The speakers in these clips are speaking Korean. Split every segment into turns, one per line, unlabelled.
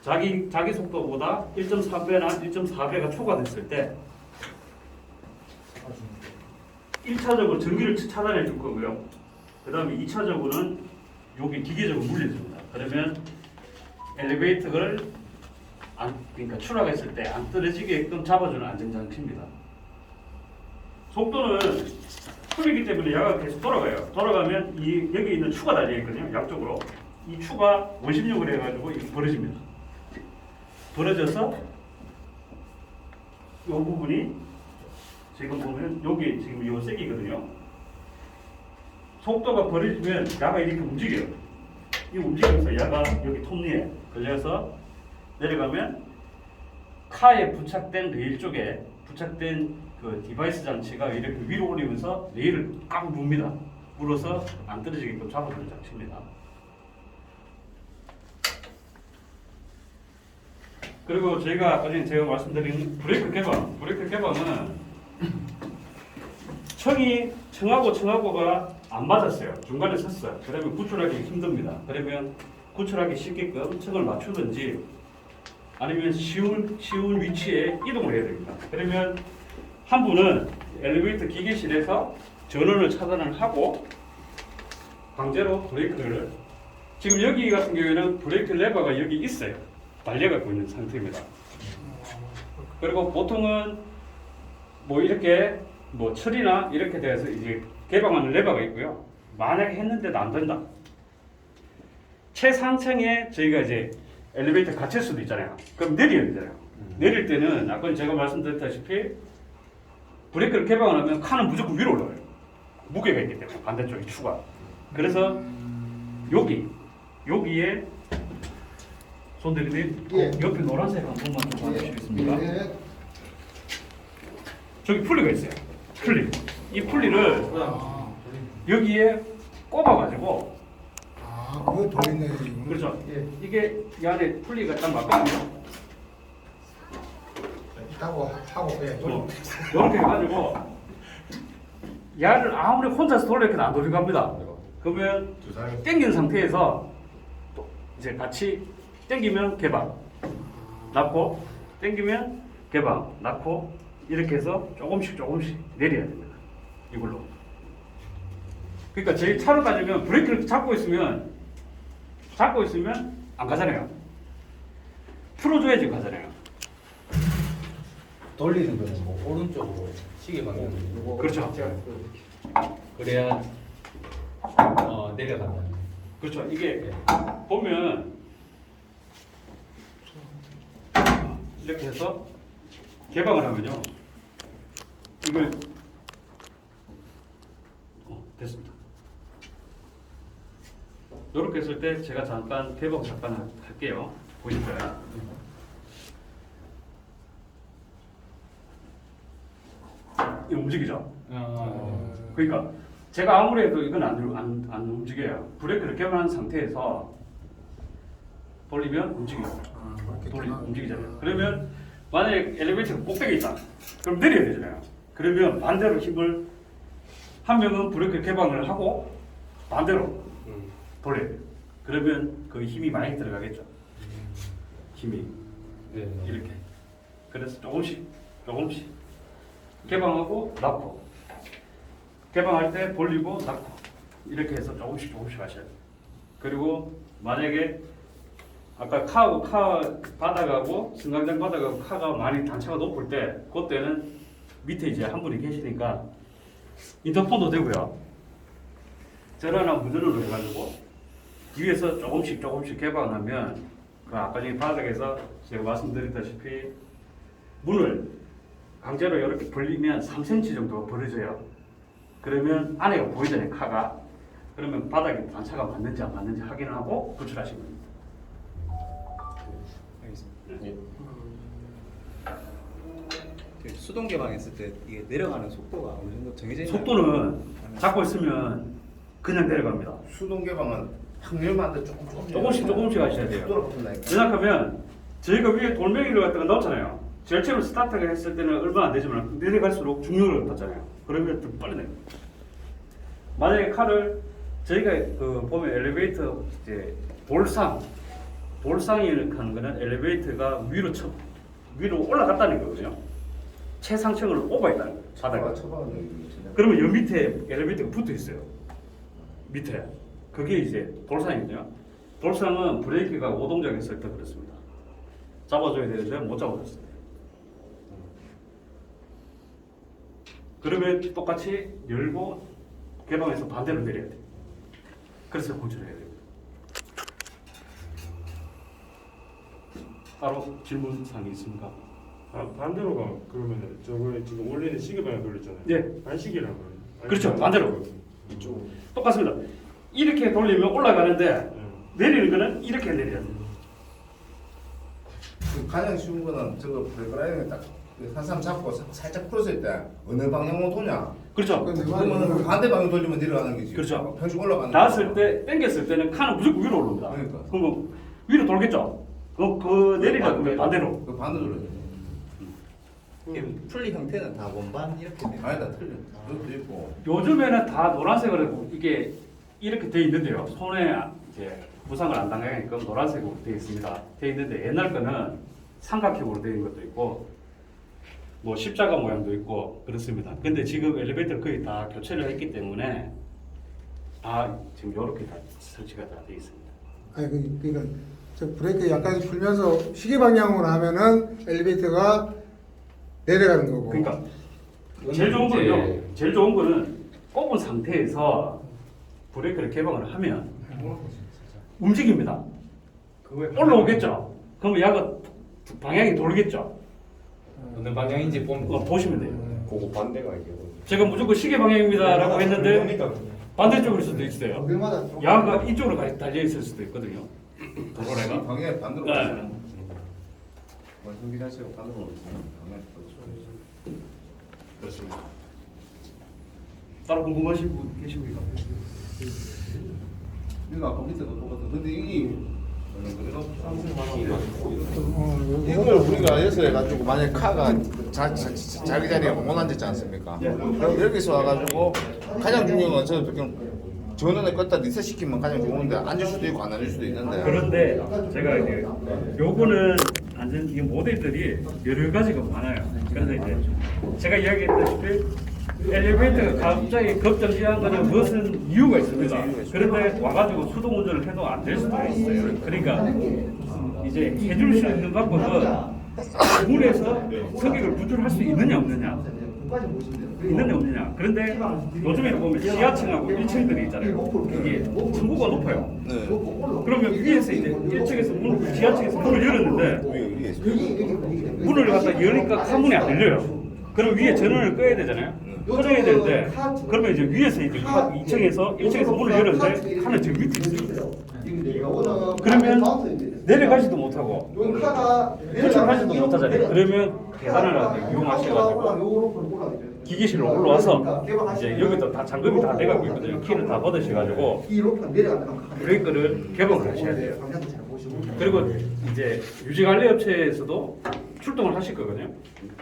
자기 속도보다 1.3배나 1.4배가 초과됐을 때 1차적으로 전기를 차단해 줄 거고요. 그 다음에 2차적으로는 여기 기계적으로 물려줍니다. 그러면 엘리베이터를 그러니까 추락했을 때 안 떨어지게끔 잡아주는 안전장치입니다. 속도는 풀리기 때문에 야가 계속 돌아가요. 돌아가면 여기 있는 추가 달려 있거든요. 양쪽으로. 이 추가 원심력을 해가지고 이렇게 벌어집니다. 벌어져서 이 부분이 지금 보면 여기 지금 이 색이거든요. 속도가 벌어지면 야가 이렇게 움직여요. 이 움직이면서 야가 여기 톱니에 걸려서 내려가면 카에 부착된 레일 쪽에 부착된 그 디바이스 장치가 이렇게 위로 올리면서 레일을 꽉 뭅니다. 물어서 안 떨어지게끔 잡아주는 장치입니다. 그리고 저희가 아까 전에 제가 말씀드린 브레이크 개방은 청하고가 안 맞았어요. 중간에 섰어요. 그러면 구출하기 힘듭니다. 그러면 구출하기 쉽게끔 층을 맞추든지 아니면 쉬운 위치에 이동을 해야 됩니다. 그러면 한 분은 엘리베이터 기계실에서 전원을 차단을 하고 강제로 브레이크를 지금 여기 같은 경우에는 브레이크 레버가 여기 있어요. 달려가고 있는 상태입니다. 그리고 보통은 뭐 이렇게 뭐 철이나 이렇게 돼서 이제 개방하는 레버가 있고요. 만약에 했는데도 안 된다. 최상층에 저희가 이제 엘리베이터 갇힐 수도 있잖아요. 그럼 내려야 되잖아요. 내릴 때는 아까 제가 말씀드렸다시피 브레이크를 개방을 하면 칸은 무조건 위로 올라가요. 무게가 있기 때문에 반대쪽에 추가. 그래서 여기에 손대리님 옆에 노란색 한 번만 좀 봐주시겠습니까? 저기 풀리가 있어요. 풀리. 이 풀리를 여기에 꼽아가지고
그거 돌리네.
그렇죠. 이게 이 안에 풀리가 딱 맞거든요.
하고
이렇게 해가지고 야를 아무리 혼자서 돌려도 안 돌려갑니다. 그러면 당긴 상태에서 또 이제 같이 당기면 개방, 납고, 당기면 개방, 납고 이렇게 해서 조금씩 내려야 됩니다. 이걸로. 그러니까 저희 차로 가지면 브레이크를 잡고 있으면 안 가잖아요. 풀어줘야지 가잖아요.
돌리는 거는 뭐 오른쪽으로 시계 방향으로.
그렇죠.
그래야 내려간다.
그렇죠. 이게 보면 이렇게 해서 개방을 하면요. 이걸 됐습니다. 이렇게 했을 때 제가 개방 잠깐 할게요. 보실까요? 이 움직이죠? 그러니까 제가 아무리 해도 이건 안 움직여요. 브레이크를 개방한 상태에서 돌리면 움직여요. 움직이잖아요. 그러면 만약에 엘리베이터가 꼭대기에 있다. 그럼 내려야 되잖아요. 그러면 반대로 힘을 한 명은 브레이크 개방을 하고 반대로 돌려야 돼요. 그러면 그 힘이 많이 들어가겠죠. 힘이 이렇게. 그래서 조금씩 개방하고 닫고 개방할 때 돌리고 닫고 이렇게 해서 조금씩 하셔야 돼요. 그리고 만약에 아까 카 바닥하고 승강장 바닥하고 카가 많이 단차가 높을 때 그때는 밑에 이제 한 분이 계시니까 인터폰도 되고요. 전화나 무전으로 해가지고 위에서 조금씩 개방하면 그 아까 전에 바닥에서 제가 말씀드렸다시피 문을 강제로 이렇게 벌리면 3cm 정도 벌어져요. 그러면 안에가 보이잖아요, 카가. 그러면 바닥에 단차가 맞는지 안 맞는지 확인하고 구출하시면 됩니다.
알겠습니다. 수동 개방했을 때 이게 내려가는 속도가 어느 정도 정해져 있나요?
속도는 잡고 있으면 그냥 내려갑니다.
수동 개방은 확률만
조금씩 하셔야 돼요. 왜냐하면 저희가 위에 돌멩이를 갖다가 넣었잖아요. 절체로 스타트를 했을 때는 얼마 안 되지만 내려갈수록 중력을 받잖아요. 그러면 좀 빨리 내요. 만약에 칼을 저희가 그 보면 엘리베이터 이제 돌상이라는 거는 엘리베이터가 위로 올라갔다는 거거든요. 최상층을 오버했다는 거예요. 바닥에. 그러면 여 밑에 엘리베이터가 붙어 있어요. 밑에. 그게 이제 돌상이거든요. 돌상은 브레이크가 오동작에 있을 때 그렇습니다. 잡아줘야 되는데 못 잡아줬을 때. 그러면 똑같이 열고 개방해서 반대로 내려야 돼. 그래서 구출해야 돼요. 따로 질문사항이 있습니까?
반대로 가 그러면은 저거에 지금 올리는 시계 방향 돌렸잖아요.
네.
반시계라고.
그렇죠. 반대로.
이쪽.
똑같습니다. 이렇게 돌리면 올라가는데 내리는 거는 이렇게 내려야 돼요.
그 가장 쉬운 거는 저거 브레이크라인을 딱한 사람 잡고 살짝 풀었을 때 어느 방향으로 도냐?
그렇죠.
그러면 반대 방향 돌리면 내려가는 거지.
그렇죠.
평시 올라가는.
닿았을 때, 당겼을 때는 칸은 무조건 위로 올라옵니다.
그러니까.
그럼 위로 돌겠죠? 그 내리는 반대로.
그 반대로 돌려.
이게 풀리 형태는 다 원반 이렇게 돼요.
아니다 틀려. 이것도 있고.
요즘에는 다 노란색으로 이게 이렇게 돼 있는데요. 손에 이제 부상을 안 당하게끔 노란색으로 돼 있습니다. 돼 있는데 옛날 거는 삼각형으로 돼 있는 것도 있고 뭐 십자가 모양도 있고 그렇습니다. 근데 지금 엘리베이터를 거의 다 교체를 했기 때문에 다 지금 이렇게 다 설치가 다 돼 있습니다.
아니 그러니까 저 브레이크 약간 풀면서 시계 방향으로 하면은 엘리베이터가 내려가는 거고.
그러니까 제일 좋은 거는요. 제일 좋은 거는 꼽은 상태에서 브레이크를 개방을 하면 움직입니다. 올라오겠죠. 그러면 약간 방향이 돌겠죠.
어느 방향인지 보면
보시면 돼요.
그거 반대가 이게.
제가 무조건 시계 방향입니다라고 했는데 반대쪽일 수도 있어요.
어딜마다 좀-
야가 이쪽으로 달려 있을 수도 있거든요. 도로래가.
방향 반대로.
네.
준비하세요. 반대로 오겠습니다. 방향
그렇습니다. 따로 궁금하신 분 계십니까?
이거 아까 밑에도 똑같아. 근데 이게
이거
이걸 우리가 해서 해가지고 만약 카가 자기 자리에 못 앉았지 않습니까? 그럼 여기서 와가지고 가장 중요한 건 저 그냥 전원을 껐다 리셋 시키면 가장 좋은데 앉을 수도 있고 안 앉을 수도 있는데
그런데 제가 이제 요거는 완전 이 모델들이 여러 가지가 많아요. 그래서 이제 제가 이야기했다시피 엘리베이터가 갑자기 급정지한 거는 무슨 이유가 있습니다. 그런데 와가지고 수동 운전을 해도 안 될 수도 있어요. 그러니까 이제 해줄 수 있는 방법은 물에서 성격을 구출할 수 있느냐 없느냐. 있느냐 없느냐. 그런데 요즘에 보면 지하층하고 1층들이 있잖아요. 이게 층고가 높아요.
네.
그러면 위에서 이제 1층에서 지하층에서 문을 열었는데 문을 갖다 여니까 카문이 안 열려요. 그럼 위에 전원을 꺼야 되잖아요. 꺼져야 되는데 그러면 이제 위에서 이제 2층에서 1층에서 문을 열었는데 칸은 저 밑에 있어요. 그러면 내려가지도 못하고 구출하지도 못하잖아요. 그러면 계단을 이용하셔가지고 기계실로 올라와서 이제 여기도 다 잠금이 다 돼가고 있거든요. 키를 다 받으셔가지고 브레이크를 개방을 하셔야 돼요. 그리고 이제 유지관리 업체에서도 출동을 하실 거거든요.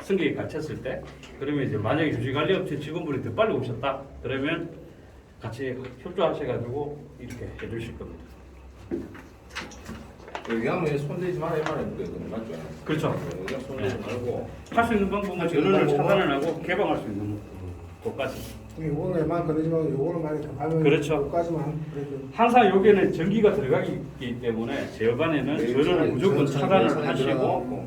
승객이 갇혔을 때. 그러면 이제 만약에 유지관리 업체 직원분이 더 빨리 오셨다. 그러면 같이 협조하셔가지고 이렇게 해주실 겁니다.
여기 하면 손대지 마라 이 말인 거예요. 맞죠?
그렇죠.
여기 손대지 말고.
할 수 있는 방법은 전원을 차단을 하고 개방할 수 있는 것까지.
요거는 웬만 건드지 말고 요거는 많이 가면
그렇죠.
요까지만 그래도
항상 여기에는 전기가 들어가기 때문에 제어반에는 전원을 무조건 차단을 하시고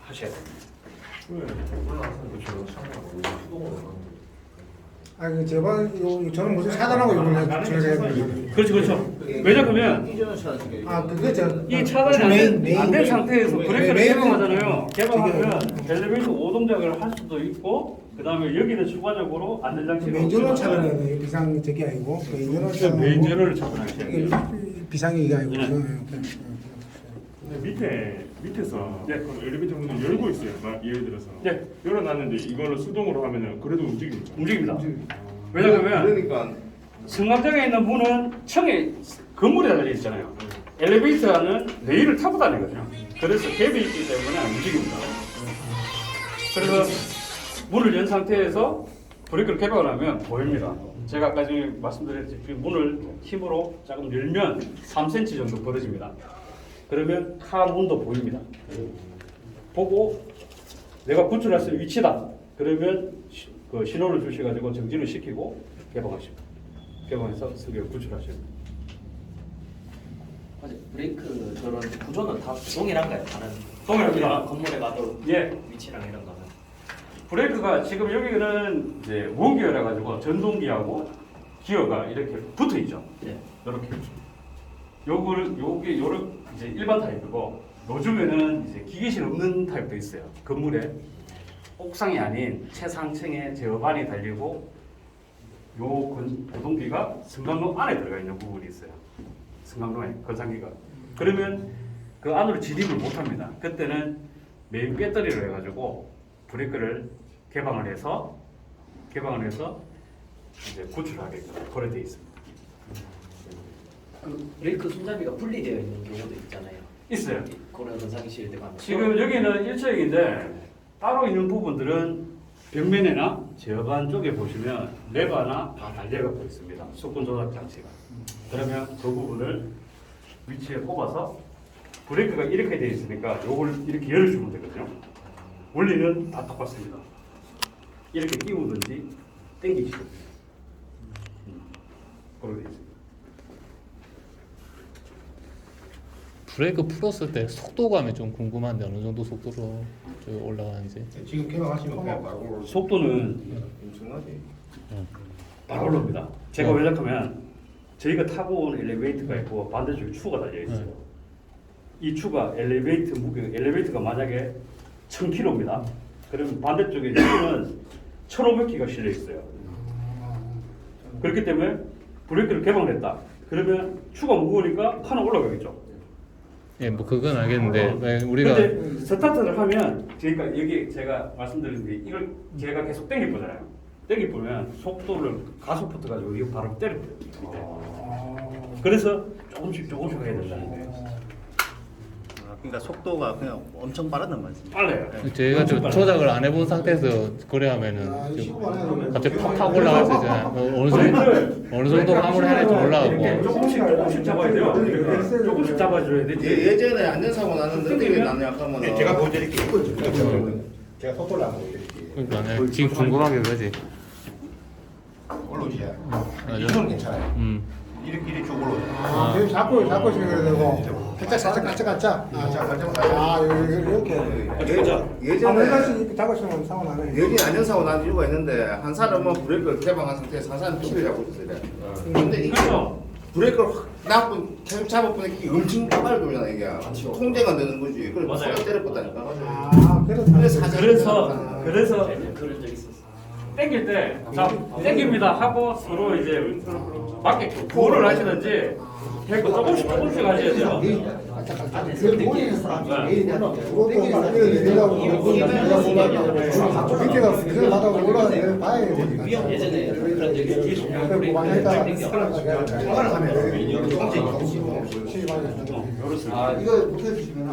하셔야 됩니다.
아니 저는 무슨 차단하고 요걸 진행해야 돼요.
그렇죠, 그렇죠. 왜냐하면
이전은 차단시켜야지.
아 그게 저
이 차단이 안 된 상태에서 브레이크를
메인-
개방하잖아요. 개방하면 엘리베이터 오동작을 할 수도 있고, 그 다음에 여기는 추가적으로 안전장치가
메인전원 차단해야 돼요. 비상 저게 아니고 메인전원 차단.
메인 전원을 차단하셔야 돼요.
비상이 이게 아니고.
네.
근데 밑에서
네.
그 엘리베이터 문을 열고 있어요. 막 예를 들어서
네.
열어놨는데 이걸로 수동으로 하면은 그래도 움직입니다.
움직입니다. 왜냐하면
그러니까
승강장에 있는 문은 층에 건물에 달려 있잖아요. 엘리베이터는 레일을 타고 다니거든요. 그래서 갭이 있기 때문에 안 움직입니다. 그래서 문을 연 상태에서 브레이크를 개방을 하면 보입니다. 제가 아까 전에 말씀드렸듯이 문을 힘으로 조금 열면 3cm 정도 벌어집니다. 그러면 카 문도 보입니다. 보고 내가 구출할 수 있는 위치다. 그러면 그 신호를 주셔가지고 정지를 시키고 개방하십니다. 개방해서 승객을 구출하십니다.
맞아요. 브레이크 저런 구조는 다 동일한가요? 다른
동일합니다.
건물에 가도
예.
위치랑 이런 거는.
브레이크가 지금 여기는 이제 원기어라 가지고 전동기하고 기어가 이렇게 붙어 있죠.
예.
이렇게. 요게 요런 이제 일반 타입이고 요즘에는 이제 기계실 없는 타입도 있어요. 건물에 옥상이 아닌 최상층에 제어반이 달리고 요 고동기가 승강로 안에 들어가 있는 부분이 있어요. 승강로에 건상기가. 그러면 그 안으로 진입을 못 합니다. 그때는 메인 배터리로 해가지고 브레이크를 개방을 해서 이제 구출하게끔 그렇게 돼 있습니다.
그 브레이크 손잡이가 분리되어 있는 경우도 있잖아요.
있어요.
그런 현상실 때 가면.
지금 여기는 일체형인데 따로 있는 부분들은 벽면이나 제어반 쪽에 보시면 레바나 다 달려갖고 있습니다. 수권 조작 장치가. 그러면 그 부분을 위치에 꼽아서 브레이크가 이렇게 되어 있으니까 요걸 이렇게 열어주면 되거든요. 원리는 다 똑같습니다. 이렇게 끼우든지 당기시면 돼요. 그렇게 되어 있습니다.
브레이크 풀었을 때 속도감이 좀 궁금한데 어느 정도 속도로 저 올라가는지.
지금 개방하시면 그냥 바로
속도는
엄청나지.
바로 올라옵니다. 제가 왜 그러냐면 저희가 타고 온 엘리베이터가 있고 반대쪽에 추가 달려 있어요. 이 추가 엘리베이터가 만약에 1000kg입니다. 그러면 반대쪽에 여기는 1500kg가 실려 있어요. 그렇기 때문에 브레이크를 개방했다. 그러면 추가 무거우니까 하나 올라가겠죠.
예, 뭐 그건 알겠는데 왜 우리가
근데 스타트를 하면 저희가 여기 제가 말씀드린 게 이걸 제가 계속 당겨보잖아요. 당겨보면 속도를 가속부터 가지고 이거 바로 때려버려요. 그래서 조금씩 해야 된다는 거예요.
그러니까 속도가 그냥 엄청 빠르단 말이지.
빨라요.
저희가 좀 조작을 안 해본 상태에서 거래하면은 좀 갑자기 팍팍 올라갈 수 있잖아요. 어느 정도 화물을 해야 될지
이렇게
몰라가고.
조금씩 잡아야 돼요. 이렇게 조금씩 잡아줘야 되지.
예전에 안전사고 났는데 어떻게 나는 약간
제가 보여드릴게요. 제가 속도를 한번 보여드릴게요.
그러니까 네, 지금 궁금한 게 그지.
올라오지.
맞아.
이건 괜찮아요.
쭉
이렇게 올라오죠.
잡고 치면 되고. 살짝. 이렇게.
예전에
이렇게 잡으시면 상관 안 해요.
여기 안전사고 난 이유가 있는데 한 사람은 브레이크를 개방한 상태에서 한 사람은 키를 잡고 있어요. 근데 이게
그렇죠.
브레이크를 확 나고 계속 잡아보니까 이게 엄청 빨리 돌잖아 이게. 통제가 되는 거지. 그래서
맞아요.
손을 때려봤다니까.
그래서
그런 적 있었어요.
땡길 때, 자, 땡깁니다 하고 서로 이제 맞게 구호를 하시든지 해고 조금씩 하셔야 돼요.
밑에가 그걸 받아 올라가는 봐야 돼.
예전에 그런 적이 있었어요.
많이 했다.
조금씩
이거 못해 주시면